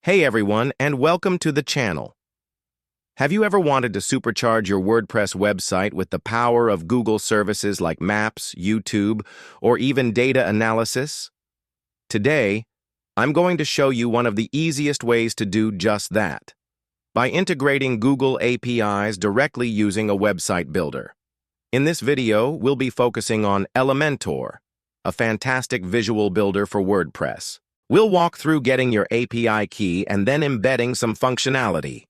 Hey everyone, and welcome to the channel. Have you ever wanted to supercharge your WordPress website with the power of Google services like Maps, YouTube, or even data analysis? Today, I'm going to show you one of the easiest ways to do just that, by integrating Google APIs directly using a website builder. In this video, we'll be focusing on Elementor, a fantastic visual builder for WordPress. We'll walk through getting your API key and then embedding some functionality.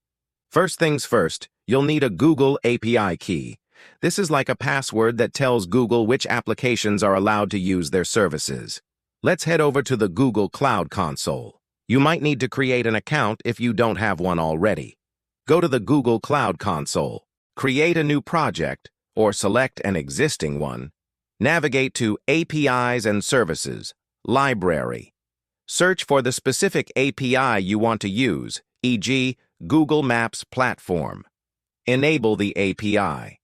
First things first, you'll need a Google API key. This is like a password that tells Google which applications are allowed to use their services. Let's head over to the Google Cloud Console. You might need to create an account if you don't have one already. Go to the Google Cloud Console, create a new project, or select an existing one. Navigate to APIs and Services, Library. Search for the specific API you want to use, e.g., Google Maps Platform. Enable the API.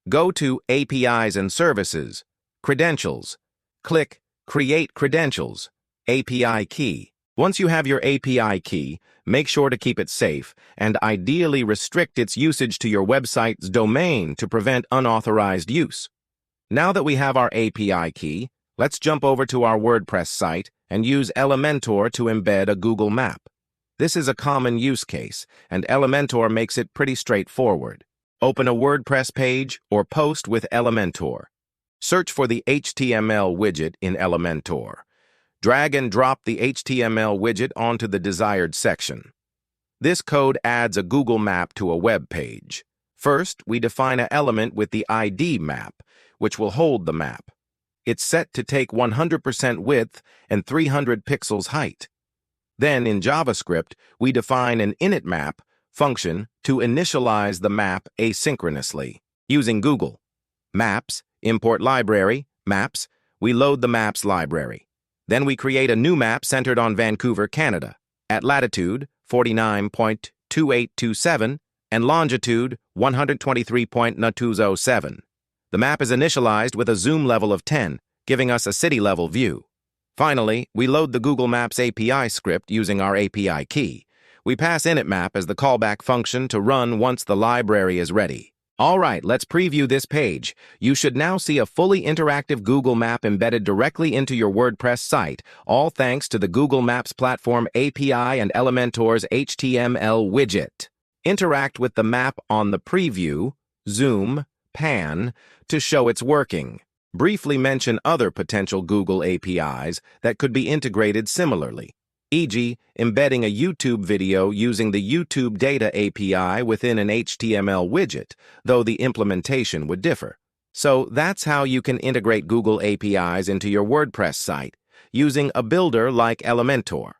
Go to APIs and Services, Credentials. Click Create Credentials, API Key. Once you have your API key, make sure to keep it safe and ideally restrict its usage to your website's domain to prevent unauthorized use. Now that we have our API key, let's jump over to our WordPress site and use Elementor to embed a Google map. This is a common use case, and Elementor makes it pretty straightforward. Open a WordPress page or post with Elementor. Search for the HTML widget in Elementor. Drag and drop the HTML widget onto the desired section. This code adds a Google map to a web page. First, we define an element with the ID map, which will hold the map. It's set to take 100% width and 300 pixels height. Then, in JavaScript, we define an init map function to initialize the map asynchronously. Using Google Maps, import library, Maps, we load the Maps library. Then we create a new map centered on Vancouver, Canada, at latitude 49.2827 and longitude 123.207. The map is initialized with a zoom level of 10, giving us a city-level view. Finally, we load the Google Maps API script using our API key. We pass initMap as the callback function to run once the library is ready. All right, let's preview this page. You should now see a fully interactive Google map embedded directly into your WordPress site, all thanks to the Google Maps Platform API and Elementor's HTML widget. Interact with the map on the preview, zoom, pan, to show it's working. Briefly mention other potential Google APIs that could be integrated similarly, e.g., embedding a YouTube video using the YouTube Data API within an HTML widget, though the implementation would differ. So that's how you can integrate Google APIs into your WordPress site, using a builder like Elementor.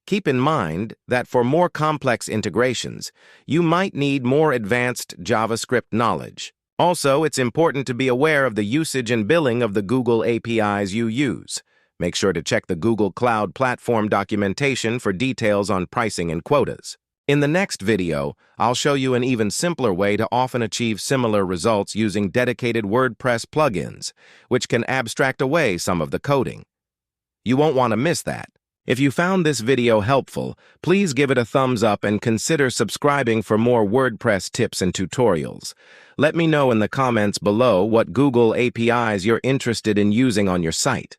Keep in mind that for more complex integrations, you might need more advanced JavaScript knowledge. Also, it's important to be aware of the usage and billing of the Google APIs you use. Make sure to check the Google Cloud Platform documentation for details on pricing and quotas. In the next video, I'll show you an even simpler way to often achieve similar results using dedicated WordPress plugins, which can abstract away some of the coding. You won't want to miss that. If you found this video helpful, please give it a thumbs up and consider subscribing for more WordPress tips and tutorials. Let me know in the comments below what Google APIs you're interested in using on your site.